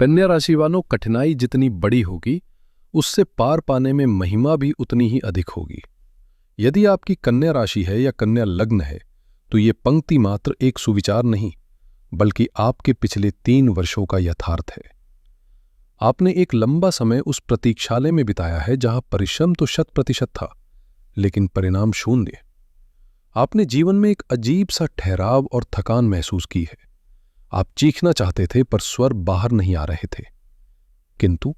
कन्या राशि वालों, कठिनाई जितनी बड़ी होगी उससे पार पाने में महिमा भी उतनी ही अधिक होगी। यदि आपकी कन्या राशि है या कन्या लग्न है तो ये पंक्ति मात्र एक सुविचार नहीं बल्कि आपके पिछले 3 वर्षों का यथार्थ है। आपने एक लंबा समय उस प्रतीक्षालय में बिताया है जहां परिश्रम तो 100% था लेकिन परिणाम शून्य। आपने जीवन में एक अजीब सा ठहराव और थकान महसूस की है। आप चीखना चाहते थे पर स्वर बाहर नहीं आ रहे थे। किंतु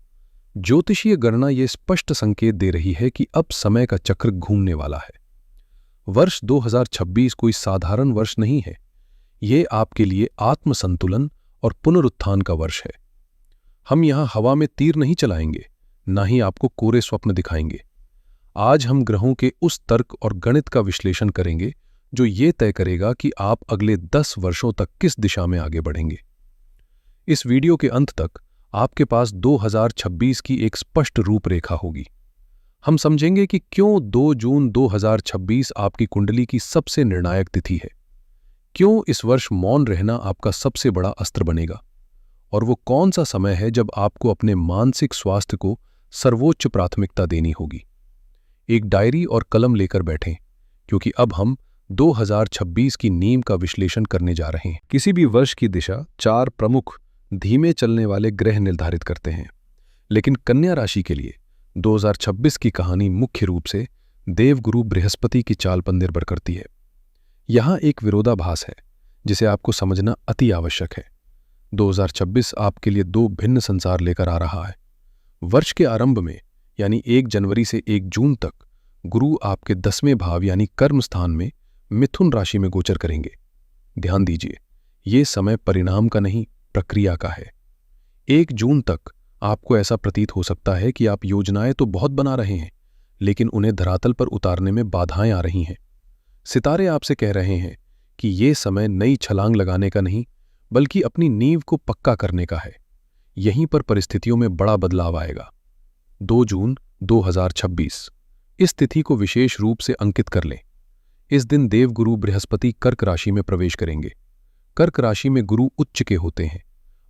ज्योतिषीय गणना यह स्पष्ट संकेत दे रही है कि अब समय का चक्र घूमने वाला है। वर्ष 2026 कोई साधारण वर्ष नहीं है। यह आपके लिए आत्मसंतुलन और पुनरुत्थान का वर्ष है। हम यहां हवा में तीर नहीं चलाएंगे, ना ही आपको कोरे स्वप्न दिखाएंगे। आज हम ग्रहों के उस तर्क और गणित का विश्लेषण करेंगे जो ये तय करेगा कि आप अगले 10 वर्षों तक किस दिशा में आगे बढ़ेंगे। इस वीडियो के अंत तक आपके पास 2026 की एक स्पष्ट रूपरेखा होगी। हम समझेंगे कि क्यों 2 जून 2026 आपकी कुंडली की सबसे निर्णायक तिथि है, क्यों इस वर्ष मौन रहना आपका सबसे बड़ा अस्त्र बनेगा, और वो कौन सा समय है जब आपको अपने मानसिक स्वास्थ्य को सर्वोच्च प्राथमिकता देनी होगी। एक डायरी और कलम लेकर बैठें, क्योंकि अब हम 2026 की नींव का विश्लेषण करने जा रहे हैं। किसी भी वर्ष की दिशा 4 प्रमुख धीमे चलने वाले ग्रह निर्धारित करते हैं, लेकिन कन्या राशि के लिए 2026 की कहानी मुख्य रूप से देवगुरु बृहस्पति की चाल पर निर्भर करती है। यहां एक विरोधाभास है जिसे आपको समझना अति आवश्यक है। 2026 आपके लिए 2 भिन्न संसार लेकर आ रहा है। वर्ष के आरंभ में यानी 1 जनवरी से 1 जून तक गुरु आपके 10वें भाव यानी कर्म स्थान में मिथुन राशि में गोचर करेंगे। ध्यान दीजिए, ये समय परिणाम का नहीं, प्रक्रिया का है। 1 जून तक आपको ऐसा प्रतीत हो सकता है कि आप योजनाएं तो बहुत बना रहे हैं, लेकिन उन्हें धरातल पर उतारने में बाधाएं आ रही हैं। सितारे आपसे कह रहे हैं कि ये समय नई छलांग लगाने का नहीं, बल्कि अपनी नींव को पक्का करने का है। यहीं पर परिस्थितियों में बड़ा बदलाव आएगा। 2 जून 2026 इस तिथि को विशेष रूप से अंकित कर लें। इस दिन देवगुरु बृहस्पति कर्क राशि में प्रवेश करेंगे। कर्क राशि में गुरु उच्च के होते हैं,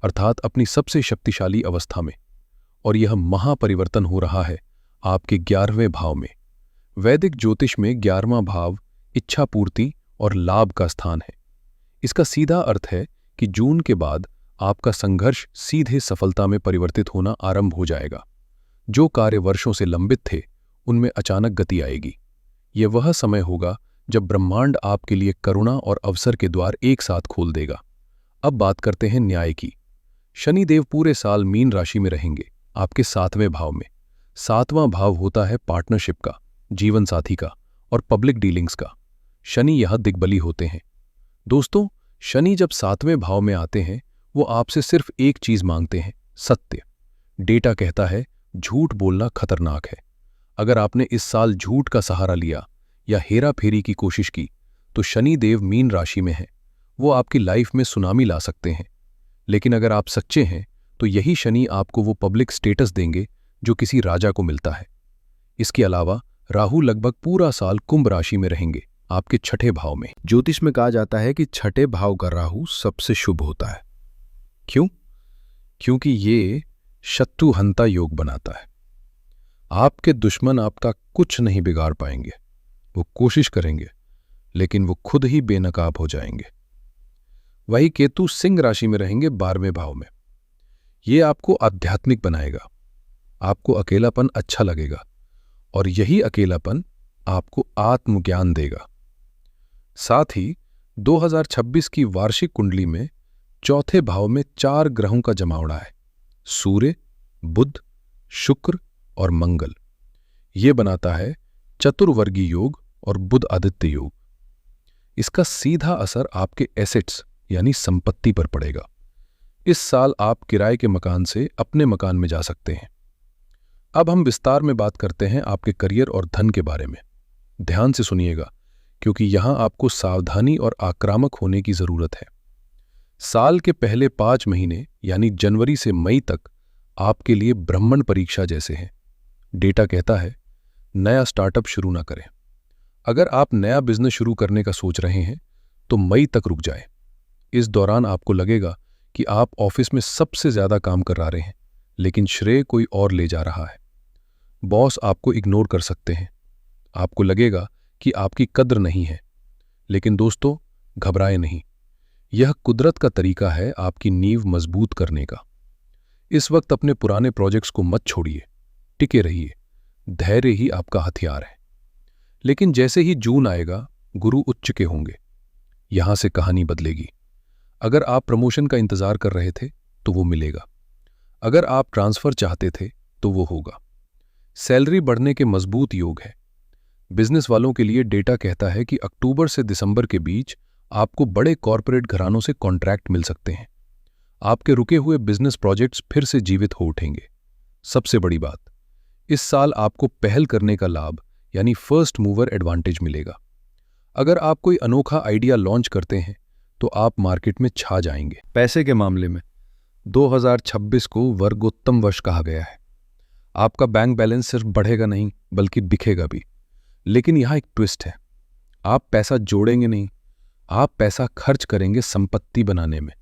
अर्थात अपनी सबसे शक्तिशाली अवस्था में, और यह महापरिवर्तन हो रहा है आपके 11वें भाव में। वैदिक ज्योतिष में 11वां भाव इच्छा पूर्ति और लाभ का स्थान है। इसका सीधा अर्थ है कि जून के बाद आपका संघर्ष सीधे सफलता में परिवर्तित होना आरंभ हो जाएगा। जो कार्य वर्षों से लंबित थे उनमें अचानक गति आएगी। यह वह समय होगा जब ब्रह्मांड आपके लिए करुणा और अवसर के द्वार एक साथ खोल देगा। अब बात करते हैं न्याय की। शनिदेव पूरे साल मीन राशि में रहेंगे, आपके 7वें भाव में। 7वां भाव होता है पार्टनरशिप का, जीवन साथी का और पब्लिक डीलिंग्स का। शनि यह दिग्बली होते हैं। दोस्तों, शनि जब 7वें भाव में आते हैं वो आपसे सिर्फ एक चीज मांगते हैं, सत्य। डेटा कहता है झूठ बोलना खतरनाक है। अगर आपने इस साल झूठ का सहारा लिया या हेरा फेरी की कोशिश की तो शनि देव मीन राशि में है। वो आपकी लाइफ में सुनामी ला सकते हैं। लेकिन अगर आप सच्चे हैं तो यही शनि आपको वो पब्लिक स्टेटस देंगे जो किसी राजा को मिलता है। इसके अलावा राहु लगभग पूरा साल कुंभ राशि में रहेंगे, आपके 6ठे भाव में। ज्योतिष में कहा जाता है कि 6ठे भाव का राहु सबसे शुभ होता है। क्यों? क्योंकि ये शत्रुहंता योग बनाता है। आपके दुश्मन आपका कुछ नहीं बिगाड़ पाएंगे। वो कोशिश करेंगे लेकिन वो खुद ही बेनकाब हो जाएंगे। वही केतु सिंह राशि में रहेंगे 12वें भाव में। ये आपको आध्यात्मिक बनाएगा। आपको अकेलापन अच्छा लगेगा और यही अकेलापन आपको आत्मज्ञान देगा। साथ ही 2026 की वार्षिक कुंडली में 4थे भाव में 4 ग्रहों का जमावड़ा है, सूर्य, बुध, शुक्र और मंगल। ये बनाता है चतुर्वर्गी योग और बुध आदित्य योग। इसका सीधा असर आपके एसेट्स यानी संपत्ति पर पड़ेगा। इस साल आप किराए के मकान से अपने मकान में जा सकते हैं। अब हम विस्तार में बात करते हैं आपके करियर और धन के बारे में। ध्यान से सुनिएगा, क्योंकि यहां आपको सावधानी और आक्रामक होने की जरूरत है। साल के पहले 5 महीने यानी जनवरी से मई तक आपके लिए ब्रह्मण परीक्षा जैसे हैं। डेटा कहता है नया स्टार्टअप शुरू ना करें। अगर आप नया बिजनेस शुरू करने का सोच रहे हैं तो मई तक रुक जाएं। इस दौरान आपको लगेगा कि आप ऑफिस में सबसे ज्यादा काम करा रहे हैं, लेकिन श्रेय कोई और ले जा रहा है। बॉस आपको इग्नोर कर सकते हैं, आपको लगेगा कि आपकी कद्र नहीं है। लेकिन दोस्तों, घबराए नहीं, यह कुदरत का तरीका है आपकी नींव मजबूत करने का। इस वक्त अपने पुराने प्रोजेक्ट्स को मत छोड़िए, टिके रहिए, धैर्य ही आपका हथियार है। लेकिन जैसे ही जून आएगा, गुरु उच्च के होंगे, यहां से कहानी बदलेगी। अगर आप प्रमोशन का इंतजार कर रहे थे तो वो मिलेगा, अगर आप ट्रांसफर चाहते थे तो वो होगा। सैलरी बढ़ने के मजबूत योग है। बिजनेस वालों के लिए डेटा कहता है कि अक्टूबर से दिसंबर के बीच आपको बड़े कॉरपोरेट घरानों से कॉन्ट्रैक्ट मिल सकते हैं। आपके रुके हुए बिजनेस प्रोजेक्ट्स फिर से जीवित हो उठेंगे। सबसे बड़ी बात, इस साल आपको पहल करने का लाभ यानी फर्स्ट मूवर एडवांटेज मिलेगा। अगर आप कोई अनोखा आइडिया लॉन्च करते हैं तो आप मार्केट में छा जाएंगे। पैसे के मामले में 2026 को वर्गोत्तम वर्ष कहा गया है। आपका बैंक बैलेंस सिर्फ बढ़ेगा नहीं बल्कि बिखेगा भी। लेकिन यहां एक ट्विस्ट है, आप पैसा जोड़ेंगे नहीं, आप पैसा खर्च करेंगे संपत्ति बनाने में।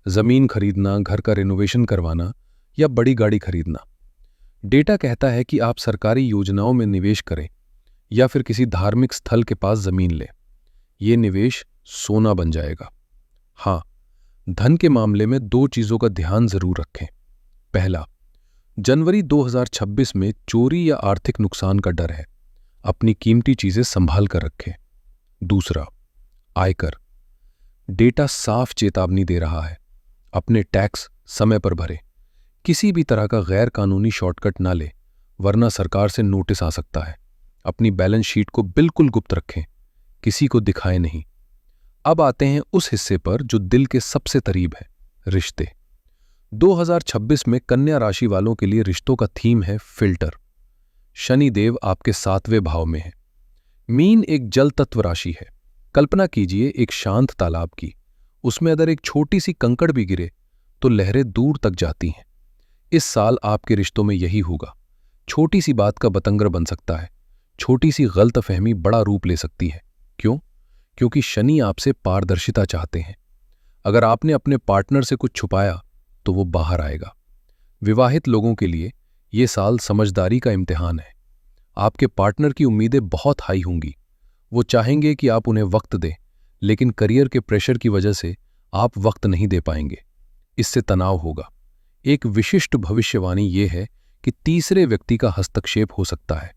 जमीन खरीदना, घर का रिनोवेशन करवाना या बड़ी गाड़ी खरीदना। डेटा कहता है कि आप सरकारी योजनाओं में निवेश करें या फिर किसी धार्मिक स्थल के पास जमीन लें। ये निवेश सोना बन जाएगा। हां, धन के मामले में 2 चीजों का ध्यान जरूर रखें। पहला, जनवरी 2026 में चोरी या आर्थिक नुकसान का डर है, अपनी कीमती चीजें संभाल कर रखें। दूसरा, आयकर। डेटा साफ चेतावनी दे रहा है, अपने टैक्स समय पर भरें, किसी भी तरह का गैर कानूनी शॉर्टकट ना ले, वरना सरकार से नोटिस आ सकता है। अपनी बैलेंस शीट को बिल्कुल गुप्त रखें, किसी को दिखाएं नहीं। अब आते हैं उस हिस्से पर जो दिल के सबसे करीब है, रिश्ते। 2026 में कन्या राशि वालों के लिए रिश्तों का थीम है फिल्टर। शनि देव आपके 7वें भाव में है। मीन एक जल तत्व राशि है। कल्पना कीजिए एक शांत तालाब की, उसमें अगर एक छोटी सी कंकड़ भी गिरे तो लहरें दूर तक जाती हैं। इस साल आपके रिश्तों में यही होगा। छोटी सी बात का बतंगर बन सकता है, छोटी सी गलतफहमी बड़ा रूप ले सकती है। क्यों? क्योंकि शनि आपसे पारदर्शिता चाहते हैं। अगर आपने अपने पार्टनर से कुछ छुपाया तो वो बाहर आएगा। विवाहित लोगों के लिए ये साल समझदारी का इम्तिहान है। आपके पार्टनर की उम्मीदें बहुत हाई होंगी। वो चाहेंगे कि आप उन्हें वक्त दें, लेकिन करियर के प्रेशर की वजह से आप वक्त नहीं दे पाएंगे। इससे तनाव होगा। एक विशिष्ट भविष्यवाणी ये है कि तीसरे व्यक्ति का हस्तक्षेप हो सकता है।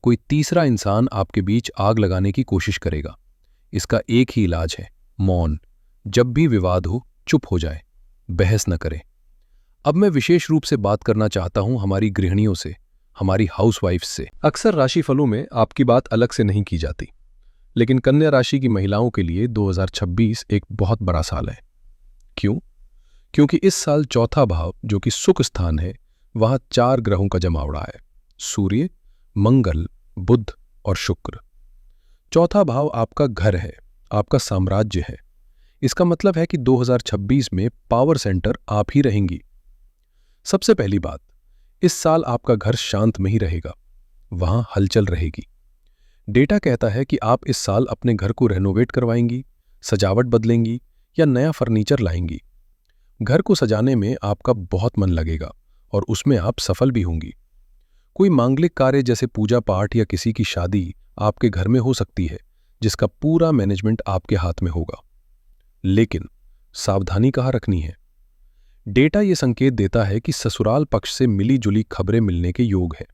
कोई तीसरा इंसान आपके बीच आग लगाने की कोशिश करेगा। इसका एक ही इलाज है, मौन। जब भी विवाद हो, चुप हो जाए, बहस न करें। अब मैं विशेष रूप से बात करना चाहता हूं हमारी गृहिणियों से, हमारी हाउसवाइफ्स से। अक्सर राशिफलों में आपकी बात अलग से नहीं की जाती, लेकिन कन्या राशि की महिलाओं के लिए 2026 एक बहुत बड़ा साल है। क्यों? क्योंकि इस साल चौथा भाव, जो कि सुख स्थान है, वहां 4 ग्रहों का जमावड़ा है, सूर्य, मंगल, बुध और शुक्र। चौथा भाव आपका घर है, आपका साम्राज्य है। इसका मतलब है कि 2026 में पावर सेंटर आप ही रहेंगी। सबसे पहली बात, इस साल आपका घर शांत में ही रहेगा, वहां हलचल रहेगी। डेटा कहता है कि आप इस साल अपने घर को रेनोवेट करवाएंगी, सजावट बदलेंगी या नया फर्नीचर लाएंगी। घर को सजाने में आपका बहुत मन लगेगा और उसमें आप सफल भी होंगी। कोई मांगलिक कार्य जैसे पूजा पाठ या किसी की शादी आपके घर में हो सकती है, जिसका पूरा मैनेजमेंट आपके हाथ में होगा। लेकिन सावधानी कहाँ रखनी है? डेटा ये संकेत देता है कि ससुराल पक्ष से मिली जुली खबरें मिलने के योग है।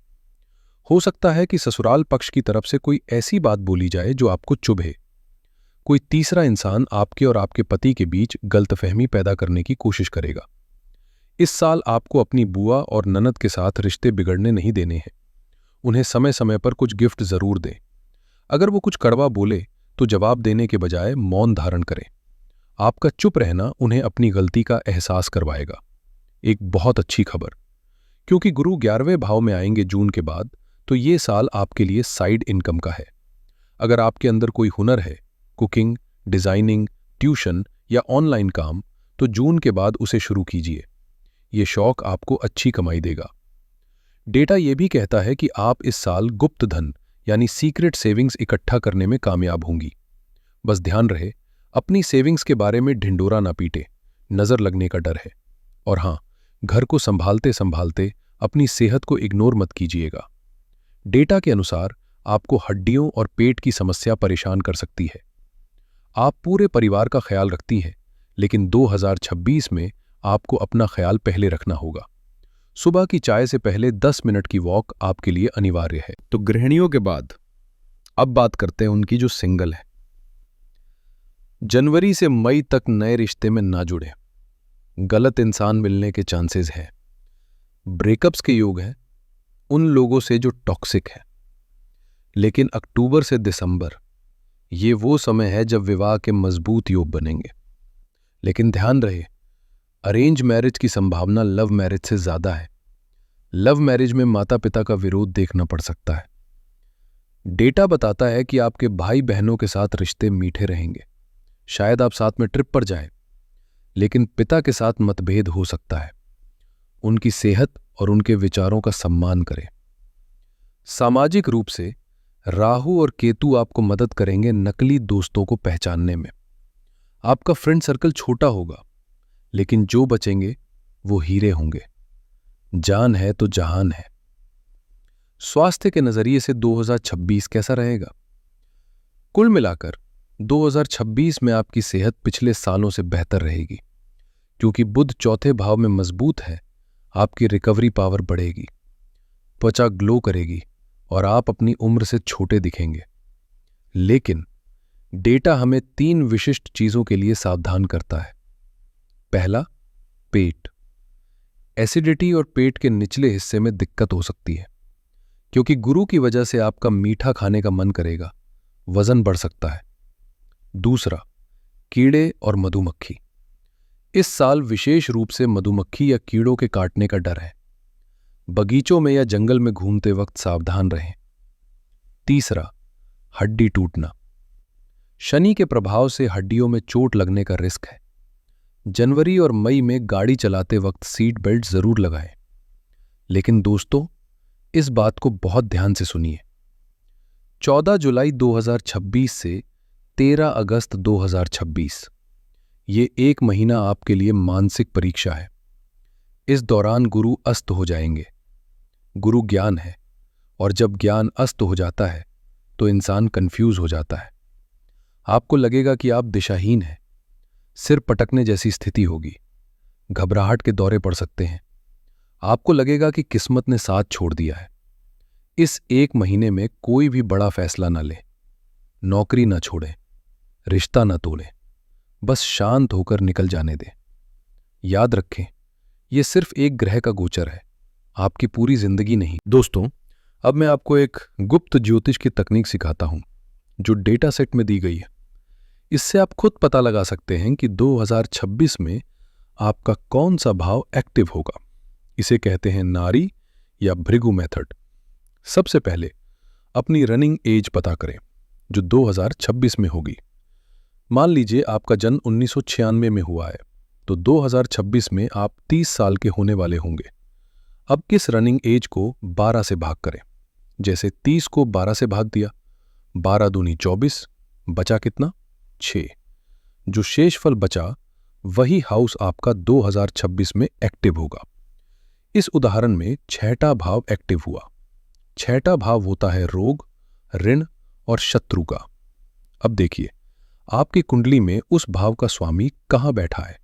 हो सकता है कि ससुराल पक्ष की तरफ से कोई ऐसी बात बोली जाए जो आपको चुभे। कोई तीसरा इंसान आपके और आपके पति के बीच गलतफहमी पैदा करने की कोशिश करेगा। इस साल आपको अपनी बुआ और ननद के साथ रिश्ते बिगड़ने नहीं देने हैं। उन्हें समय समय पर कुछ गिफ्ट जरूर दें। अगर वो कुछ कड़वा बोले तो जवाब देने के बजाय मौन धारण करें। आपका चुप रहना उन्हें अपनी गलती का एहसास करवाएगा। एक बहुत अच्छी खबर, क्योंकि गुरु 11वें भाव में आएंगे जून के बाद, तो ये साल आपके लिए साइड इनकम का है। अगर आपके अंदर कोई हुनर है, कुकिंग, डिजाइनिंग, ट्यूशन या ऑनलाइन काम, तो जून के बाद उसे शुरू कीजिए। ये शौक आपको अच्छी कमाई देगा। डेटा यह भी कहता है कि आप इस साल गुप्त धन यानी सीक्रेट सेविंग्स इकट्ठा करने में कामयाब होंगी। बस ध्यान रहे, अपनी सेविंग्स के बारे में ढिंडोरा ना पीटे, नज़र लगने का डर है। और हाँ, घर को संभालते संभालते अपनी सेहत को इग्नोर मत कीजिएगा। डेटा के अनुसार आपको हड्डियों और पेट की समस्या परेशान कर सकती है। आप पूरे परिवार का ख्याल रखती हैं, लेकिन 2026 में आपको अपना ख्याल पहले रखना होगा। सुबह की चाय से पहले 10 मिनट की वॉक आपके लिए अनिवार्य है। तो गृहिणियों के बाद अब बात करते हैं उनकी जो सिंगल है। जनवरी से मई तक नए रिश्ते में ना जुड़े, गलत इंसान मिलने के चांसेस हैं। ब्रेकअप्स के योग हैं उन लोगों से जो टॉक्सिक है। लेकिन अक्टूबर से दिसंबर ये वो समय है जब विवाह के मजबूत योग बनेंगे। लेकिन ध्यान रहे, अरेंज मैरिज की संभावना लव मैरिज से ज्यादा है। लव मैरिज में माता पिता का विरोध देखना पड़ सकता है। डेटा बताता है कि आपके भाई बहनों के साथ रिश्ते मीठे रहेंगे। शायद आप साथ में ट्रिप पर जाएं, लेकिन पिता के साथ मतभेद हो सकता है। उनकी सेहत और उनके विचारों का सम्मान करें। सामाजिक रूप से राहु और केतु आपको मदद करेंगे नकली दोस्तों को पहचानने में। आपका फ्रेंड सर्कल छोटा होगा, लेकिन जो बचेंगे वो हीरे होंगे। जान है तो जहान है। स्वास्थ्य के नजरिए से 2026 कैसा रहेगा? कुल मिलाकर 2026 में आपकी सेहत पिछले सालों से बेहतर रहेगी। क्योंकि बुध चौथे भाव में मजबूत है, आपकी रिकवरी पावर बढ़ेगी, त्वचा ग्लो करेगी और आप अपनी उम्र से छोटे दिखेंगे। लेकिन डेटा हमें 3 विशिष्ट चीजों के लिए सावधान करता है। पहला, पेट। एसिडिटी और पेट के निचले हिस्से में दिक्कत हो सकती है, क्योंकि गुरु की वजह से आपका मीठा खाने का मन करेगा, वजन बढ़ सकता है। दूसरा, कीड़े और मधुमक्खी। इस साल विशेष रूप से मधुमक्खी या कीड़ों के काटने का डर है। बगीचों में या जंगल में घूमते वक्त सावधान रहें। तीसरा, हड्डी टूटना। शनि के प्रभाव से हड्डियों में चोट लगने का रिस्क है। जनवरी और मई में गाड़ी चलाते वक्त सीट बेल्ट जरूर लगाएं। लेकिन दोस्तों, इस बात को बहुत ध्यान से सुनिए। 14 जुलाई 2026 से 13 अगस्त 2026 ये 1 महीना आपके लिए मानसिक परीक्षा है। इस दौरान गुरु अस्त हो जाएंगे। गुरु ज्ञान है, और जब ज्ञान अस्त हो जाता है तो इंसान कंफ्यूज हो जाता है। आपको लगेगा कि आप दिशाहीन हैं। सिर पटकने जैसी स्थिति होगी। घबराहट के दौरे पड़ सकते हैं। आपको लगेगा कि किस्मत ने साथ छोड़ दिया है। इस 1 महीने में कोई भी बड़ा फैसला न लें। नौकरी न छोड़ें, रिश्ता न तोड़ें, बस शांत होकर निकल जाने दें। याद रखें, यह सिर्फ एक ग्रह का गोचर है, आपकी पूरी जिंदगी नहीं। दोस्तों, अब मैं आपको एक गुप्त ज्योतिष की तकनीक सिखाता हूं, जो डेटा सेट में दी गई है। इससे आप खुद पता लगा सकते हैं कि 2026 में आपका कौन सा भाव एक्टिव होगा। इसे कहते हैं नारी या भृगु मेथड। सबसे पहले अपनी रनिंग एज पता करें, जो 2026 में होगी। मान लीजिए आपका जन्म 1996 में हुआ है, तो 2026 में आप 30 साल के होने वाले होंगे। अब किस रनिंग एज को 12 से भाग करें। जैसे 30 को 12 से भाग दिया, 12 दूनी 24, बचा कितना? 6। जो शेषफल बचा, वही हाउस आपका 2026 में एक्टिव होगा। इस उदाहरण में 6ठा भाव एक्टिव हुआ। 6ठा भाव होता है रोग, ऋण और शत्रु का। अब देखिए, आपकी कुंडली में उस भाव का स्वामी कहां बैठा है।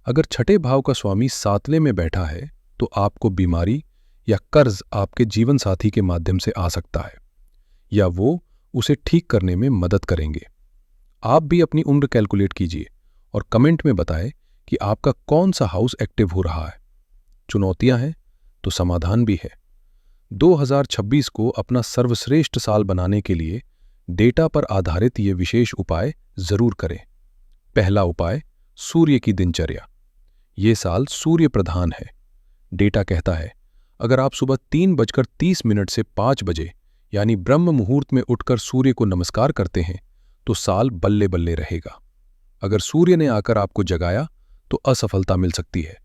अगर 6ठे भाव का स्वामी 7वें में बैठा है, तो आपको बीमारी या कर्ज आपके जीवन साथी के माध्यम से आ सकता है, या वो उसे ठीक करने में मदद करेंगे। आप भी अपनी उम्र कैलकुलेट कीजिए और कमेंट में बताएं कि आपका कौन सा हाउस एक्टिव हो रहा है। चुनौतियां हैं तो समाधान भी है। 2026 को अपना सर्वश्रेष्ठ साल बनाने के लिए डेटा पर आधारित ये विशेष उपाय जरूर करें। पहला उपाय, सूर्य की दिनचर्या। ये साल सूर्य प्रधान है। डेटा कहता है, अगर आप सुबह 3:30 से 5 बजे यानी ब्रह्म मुहूर्त में उठकर सूर्य को नमस्कार करते हैं, तो साल बल्ले बल्ले रहेगा। अगर सूर्य ने आकर आपको जगाया तो असफलता मिल सकती है।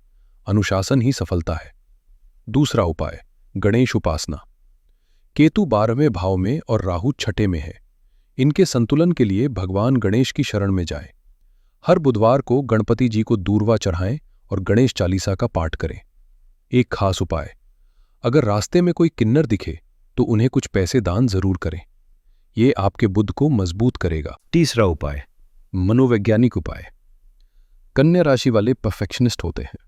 अनुशासन ही सफलता है। दूसरा उपाय, गणेश उपासना। केतु 12वें भाव में और राहु 6ठे में है। इनके संतुलन के लिए भगवान गणेश की शरण में जाएं। हर बुधवार को गणपति जी को दूर्वा चढ़ाएं और गणेश चालीसा का पाठ करें। एक खास उपाय, अगर रास्ते में कोई किन्नर दिखे तो उन्हें कुछ पैसे दान जरूर करें। ये आपके बुद्ध को मजबूत करेगा। तीसरा उपाय, मनोवैज्ञानिक उपाय। कन्या राशि वाले परफेक्शनिस्ट होते हैं।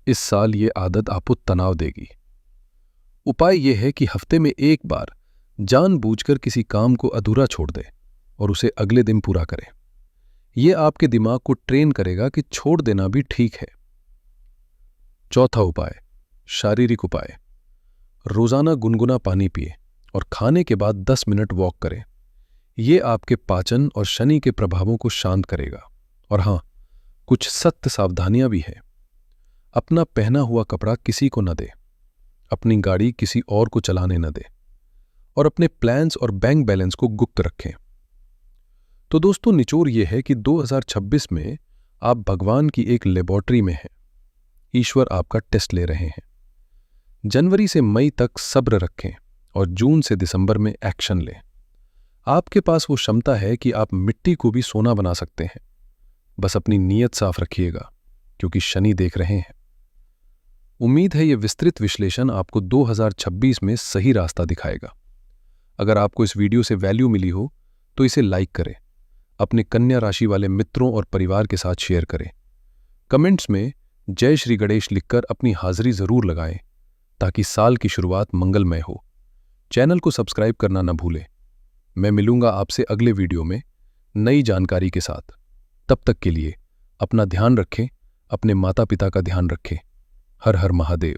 इस साल ये आदत आपको तनाव देगी। उपाय यह है कि हफ्ते में एक बार जानबूझकर किसी काम को अधूरा छोड़ दें और उसे अगले दिन पूरा करें। यह आपके दिमाग को ट्रेन करेगा कि छोड़ देना भी ठीक है। चौथा उपाय, शारीरिक उपाय। रोजाना गुनगुना पानी पिए और खाने के बाद 10 मिनट वॉक करें। यह आपके पाचन और शनि के प्रभावों को शांत करेगा। और हां, कुछ सख्त सावधानियां भी हैं। अपना पहना हुआ कपड़ा किसी को न दे, अपनी गाड़ी किसी और को चलाने न दे और अपने प्लान्स और बैंक बैलेंस को गुप्त रखें। तो दोस्तों, निचोड़ यह है कि 2026 में आप भगवान की एक लेबोरेटरी में हैं। ईश्वर आपका टेस्ट ले रहे हैं। जनवरी से मई तक सब्र रखें और जून से दिसंबर में एक्शन लें। आपके पास वो क्षमता है कि आप मिट्टी को भी सोना बना सकते हैं। बस अपनी नीयत साफ रखिएगा, क्योंकि शनि देख रहे हैं। उम्मीद है ये विस्तृत विश्लेषण आपको 2026 में सही रास्ता दिखाएगा। अगर आपको इस वीडियो से वैल्यू मिली हो तो इसे लाइक करें, अपने कन्या राशि वाले मित्रों और परिवार के साथ शेयर करें। कमेंट्स में जय श्री गणेश लिखकर अपनी हाजिरी जरूर लगाएं, ताकि साल की शुरुआत मंगलमय हो। चैनल को सब्सक्राइब करना न भूलें। मैं मिलूंगा आपसे अगले वीडियो में नई जानकारी के साथ। तब तक के लिए अपना ध्यान रखें, अपने माता पिता का ध्यान रखें। हर हर महादेव।